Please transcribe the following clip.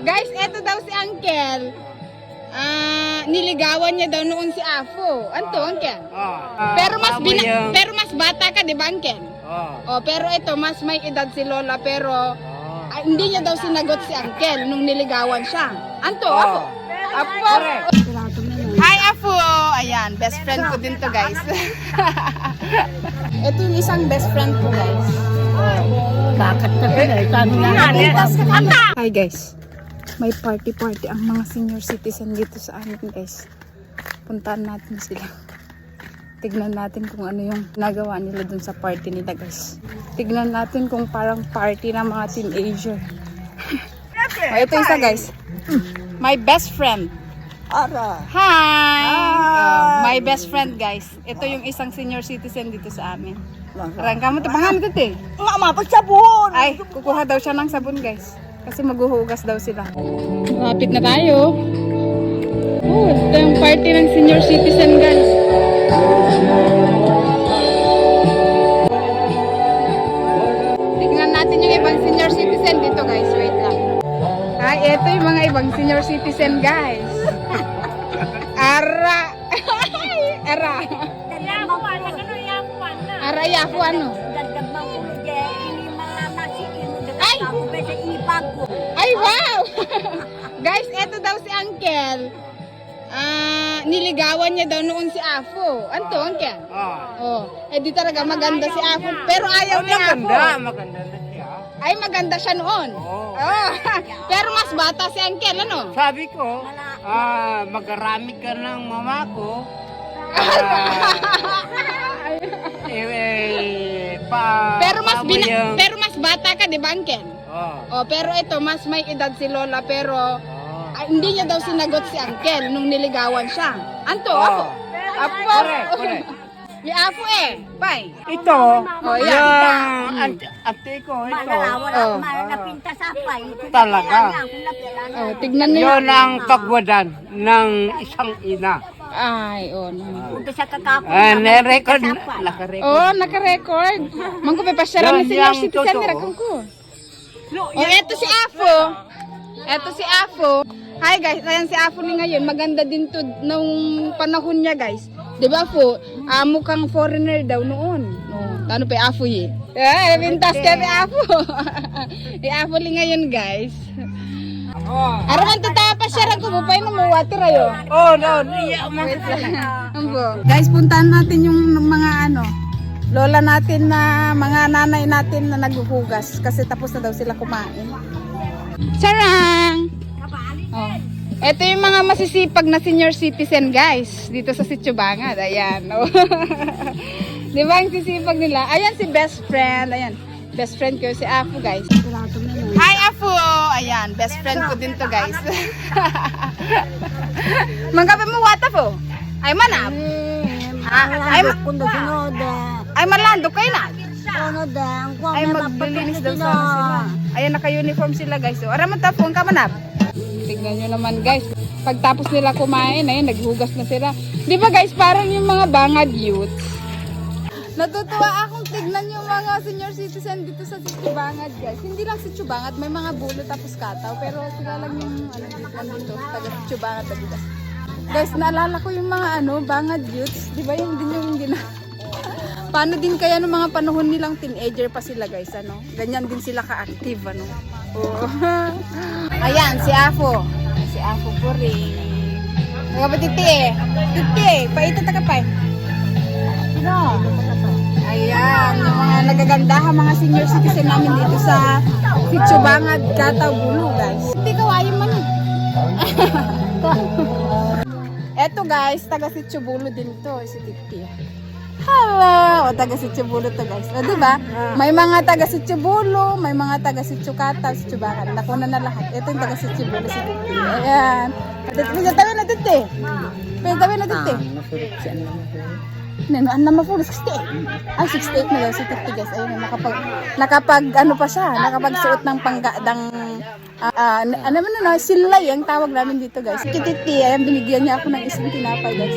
Guys, eto daw si Uncle. Niligawan niya daw noon si Afo. Anto, Uncle? Pero mas bata ka, di ba, Uncle? Oh, pero ito, mas may edad si Lola, pero hindi niya daw sinagot si Uncle nung niligawan siya. Anto, Afo? Afo? Hi, Afo! Ayan, best friend ko din to, guys. Ito yung isang best friend ko, guys. Bakit na pala? Hi, guys. May party ang mga senior citizen dito sa amin, guys. Puntahan natin sila. Tignan natin kung ano yung nagawa nila dun sa party nila, guys. Tignan natin kung parang party ng mga teenager. Ito isa, guys. My best friend. Hi! My best friend, guys. Ito yung isang senior citizen dito sa amin. Rangka mo, tabangan ito, eh. Nga mapagsabon! Ay, kukuha daw siya ng sabon, guys. Kasi maghuhugas daw sila. Malapit na tayo. Oh, ito yung party ng senior citizen, guys. Tingnan natin yung ibang senior citizen dito, guys. Wait lang. Ay, ito yung mga ibang senior citizen, guys. Ara! Ara! Ara, yapo, ano? Ay, wow! Guys, eto daw si Uncle. Niligawan niya daw noon si Afo. Anto, Uncle? Di talaga maganda si Afo. Pero ayaw ni Afo. Maganda na siya. Ay, maganda siya noon. Pero mas bata si Uncle, ano? Sabi ko, mag-arami ka ng mama ko. Pero mas bata ka, di ba, Uncle? Pero ito, mas may edad si Lola, pero hindi niya daw sinagot si Uncle nung niligawan siya. Anto, Afo? Afo? Correct. May Afo eh. Bye. Ito, yan. ate ko, ito. Napinta sa pay. Talaga. Tignan niyo. Yun ang pagwadan ng isang ina. Ay, Punta sa kakapon. Nakarecord. naka-record. Mangko pa pasyaran ni senior citizen ni rakong ko. Eto si Afo. Eto si Afo. Hi guys, ayan si Afo ni ngayon. Maganda din to nung panahon niya, guys. 'Di ba, Afo? Mukhang foreigner daw noon. Ano pa Afo eh? Pintas ka ni Afo. Afo ni ngayon, guys. Araman tatapa siya ko mo pa yung water ayo. Guys, puntahan natin yung mga lola natin na mga nanay natin na naghuhugas kasi tapos na daw sila kumain. Sarang! Ito yung mga masisipag na senior citizen, guys, dito sa Sitio Bangad. Ayan. Di ba yung sisipag nila? Ayan si best friend. Ayan. Best friend ko si Afo, guys. Hi, Afo! Ayan, best friend ko din to, guys. Manggabi mo wata po? Ay, manap? Ay, malandok kayo na? Ay, maglilinis daw sana sila. Ayan, naka-uniform sila, guys. Araman tapong ka manap? Tingnan nyo naman, guys. Pagtapos nila kumain, ayan, naghugas na sila. Di ba, guys, parang yung mga bangad youths. Natutuwa akong tignan yung mga senior citizen dito sa Sitio Bangad, guys. Hindi lang Sitio Bangad, may mga bulo tapos kataw. Pero sila lang yung dito, taga Sitio Bangad. Guys, naalala ko yung mga Bangad youths. Di ba yun din yung Paano din kaya ng mga panahon nilang teenager pa sila, guys, Ganyan din sila ka-active, Ayan, si Afo. Si Afo po rin. Titi, paita ta ka pa. Ayan, yung mga nagagandahan mga senior citizen namin dito sa Sitio Bangad, Kataw, Bulo, guys. Hindi kawain man. Eto, guys, taga Sitio Bulo din to, si Titi. Hello! Taga Sitio Bulo to, guys. Diba? May mga taga Sitio Bulo, may mga taga Sitio Kataw, Sitio Bangad. Nakuna na lahat. Ito yung taga Sitio Bulo, si Titi. Ayan. Pinatawi na, Titi. Pinatawi na, Titi. Nanoan na mapulo, 68. 68 na daw si Titi, guys. Ayun, nakapag pa siya, nakapagsuot ng silay ang tawag namin dito, guys. Si Titi, ayan, binigyan niya ako ng isang tinapay, guys.